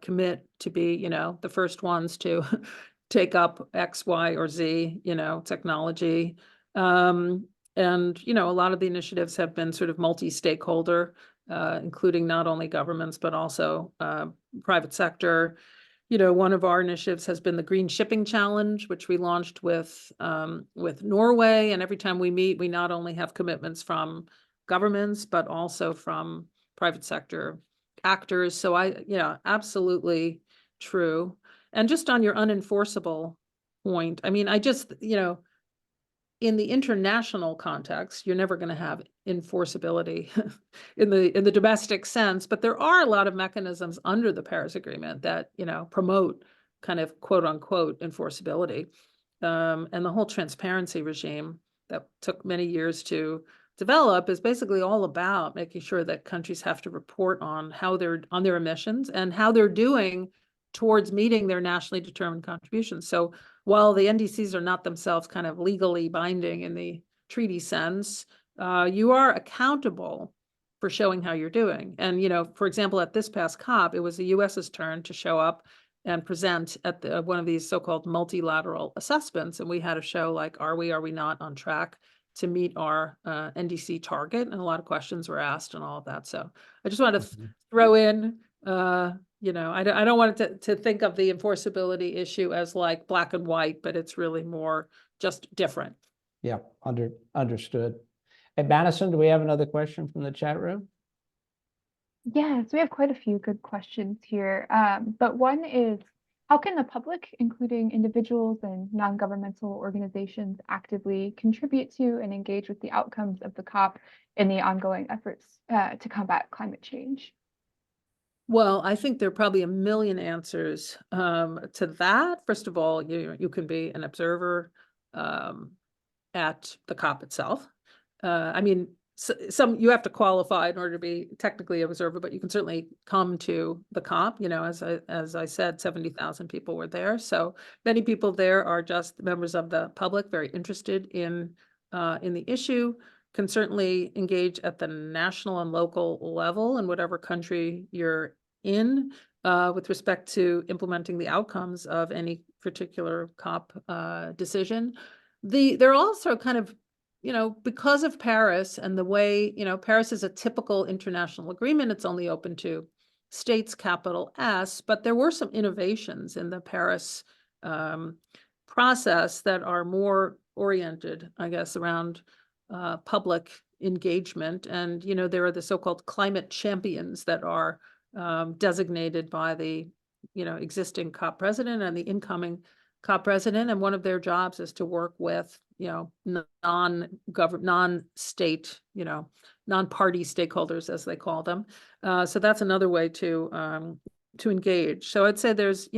commit to be, the first ones to take up X, Y, or Z, technology. And, a lot of the initiatives have been sort of multi-stakeholder, including not only governments, but also private sector. One of our initiatives has been the Green Shipping Challenge, which we launched with Norway. And every time we meet, we not only have commitments from governments, but also from private sector actors. So absolutely true. And just on your unenforceable point, I mean, in the international context, you're never going to have enforceability in the domestic sense, but there are a lot of mechanisms under the Paris Agreement that, promote kind of quote unquote enforceability. And the whole transparency regime that took many years to develop is basically all about making sure that countries have to report on how they're on their emissions and how they're doing towards meeting their nationally determined contributions. So while the NDCs are not themselves kind of legally binding in the treaty sense, you are accountable for showing how you're doing. And, for example, at this past COP, it was the US's turn to show up and present at one of these so-called multilateral assessments. And we had to show, like, are we not on track to meet our NDC target? And a lot of questions were asked and all of that. So I just wanted to throw in, I don't want it to think of the enforceability issue as like black and white, but it's really more just different. Yeah, understood. Hey, Madison, do we have another question from the chat room? Yes, we have quite a few good questions here. But one is, how can the public, including individuals and non-governmental organizations, actively contribute to and engage with the outcomes of the COP in the ongoing efforts to combat climate change? Well, I think there are probably a million answers to that. First of all, you can be an observer at the COP itself. I mean, some you have to qualify in order to be technically an observer, but you can certainly come to the COP. As I said, 70,000 people were there. So many people there are just members of the public, very interested in the issue. can certainly engage at the national and local level in whatever country you're in, with respect to implementing the outcomes of any particular COP decision. They're also kind of, because of Paris and the way, Paris is a typical international agreement. It's only open to states, capital S, but there were some innovations in the Paris process that are more oriented, I guess, around public engagement. And, there are the so-called climate champions that are designated by the, existing COP president and the incoming COP president. And one of their jobs is to work with, non-state, non-party stakeholders, as they call them. So that's another way to engage. So I'd say there's,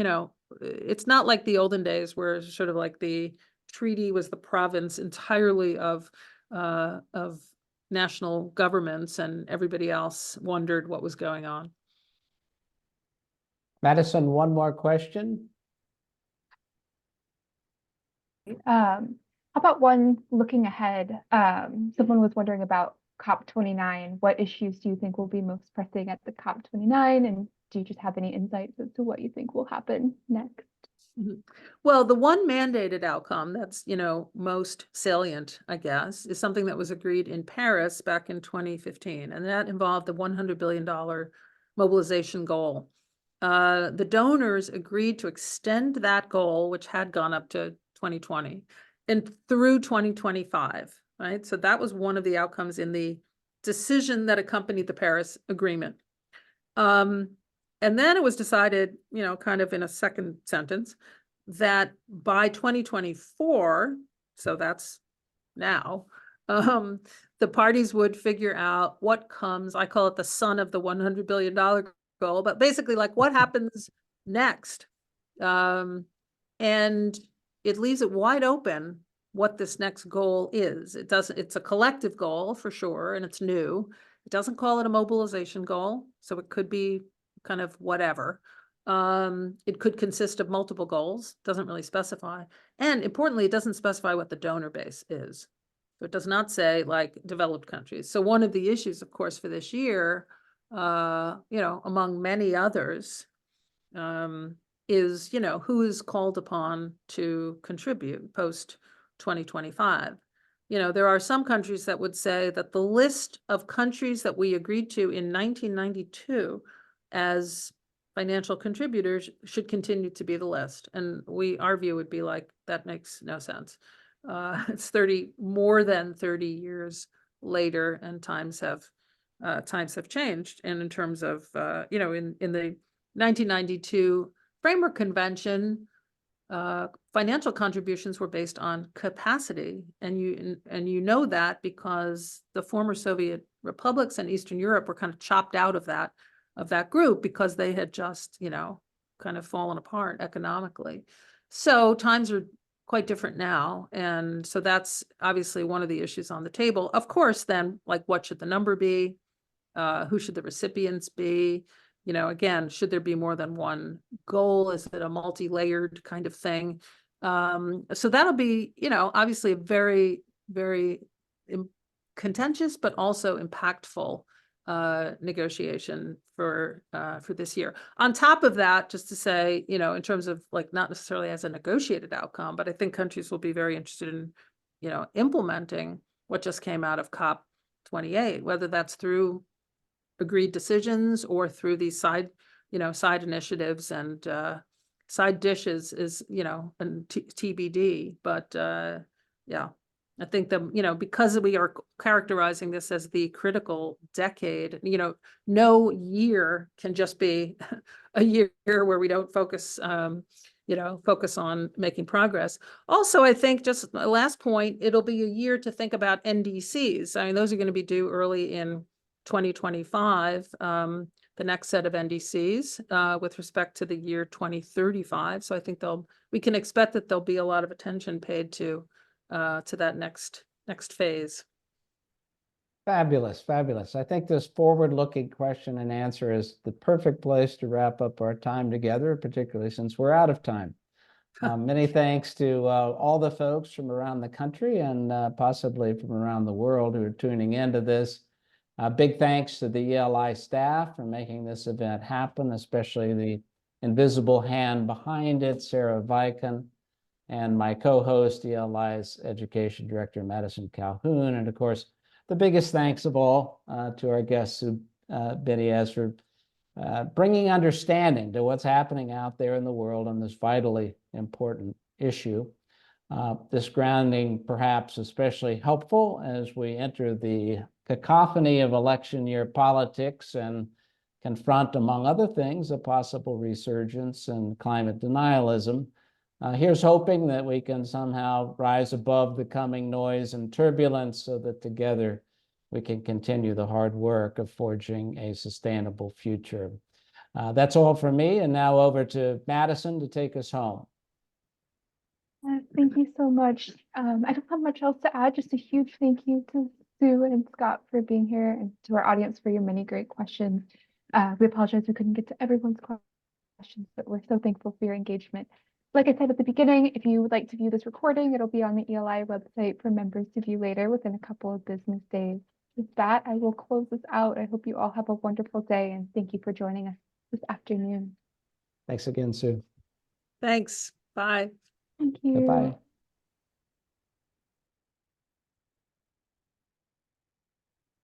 it's not like the olden days where sort of like the treaty was the province entirely of national governments and everybody else wondered what was going on. Madison, one more question. How about one looking ahead? Someone was wondering about COP29. What issues do you think will be most pressing at the COP29? And do you just have any insights as to what you think will happen next? Well, the one mandated outcome that's, most salient, I guess, is something that was agreed in Paris back in 2015, and that involved the $100 billion mobilization goal. The donors agreed to extend that goal, which had gone up to 2020, and through 2025, right? So that was one of the outcomes in the decision that accompanied the Paris Agreement. And then it was decided, kind of in a second sentence, that by 2024, so that's now, the parties would figure out what comes, I call it the son of the $100 billion goal, but basically like what happens next. And it leaves it wide open what this next goal is. It's a collective goal for sure, and it's new. It doesn't call it a mobilization goal, so it could be kind of whatever. It could consist of multiple goals, doesn't really specify. And importantly, it doesn't specify what the donor base is. So it does not say like developed countries. So one of the issues, of course, for this year, among many others, is, who is called upon to contribute post 2025. There are some countries that would say that the list of countries that we agreed to in 1992 as financial contributors should continue to be the list. And our view would be like, that makes no sense. It's more than 30 years later, and times have changed. And in terms of, in the 1992 Framework Convention, financial contributions were based on capacity. And you know that because the former Soviet republics and Eastern Europe were kind of chopped out of that group because they had just, kind of fallen apart economically. So times are quite different now. And so that's obviously one of the issues on the table. Of course, then, like, what should the number be? Who should the recipients be? Again, should there be more than one goal? Is it a multi-layered kind of thing? So that'll be, obviously a very, very contentious, but also impactful negotiation for this year. On top of that, just to say, in terms of like not necessarily as a negotiated outcome, but I think countries will be very interested in, implementing what just came out of COP28, whether that's through agreed decisions or through these side initiatives, and side dishes is, and TBD. But yeah. I think because we are characterizing this as the critical decade, no year can just be a year where we don't focus on making progress. Also, I think just my last point, it'll be a year to think about NDCs. I mean, those are going to be due early in 2025, the next set of NDCs with respect to the year 2035. So I think we can expect that there'll be a lot of attention paid to that next phase. Fabulous, fabulous. I think this forward-looking question and answer is the perfect place to wrap up our time together, particularly since we're out of time. Many thanks to all the folks from around the country and possibly from around the world who are tuning into this. Big thanks to the ELI staff for making this event happen, especially the invisible hand behind it, Sarah Viken, and my co-host, ELI's Education Director, Madison Calhoun. And of course, the biggest thanks of all to our guest, Susan Biniaz, for bringing understanding to what's happening out there in the world on this vitally important issue. This grounding perhaps especially helpful as we enter the cacophony of election year politics and confront, among other things, a possible resurgence in climate denialism. Here's hoping that we can somehow rise above the coming noise and turbulence so that together we can continue the hard work of forging a sustainable future. That's all from me, and now over to Madison to take us home. Thank you so much. I don't have much else to add, just a huge thank you to Sue and Scott for being here and to our audience for your many great questions. We apologize we couldn't get to everyone's questions, but we're so thankful for your engagement. Like I said at the beginning, if you would like to view this recording, it'll be on the ELI website for members to view later within a couple of business days. With that, I will close this out. I hope you all have a wonderful day, and thank you for joining us this afternoon. Thanks again, Sue. Thanks. Bye. Thank you. Goodbye.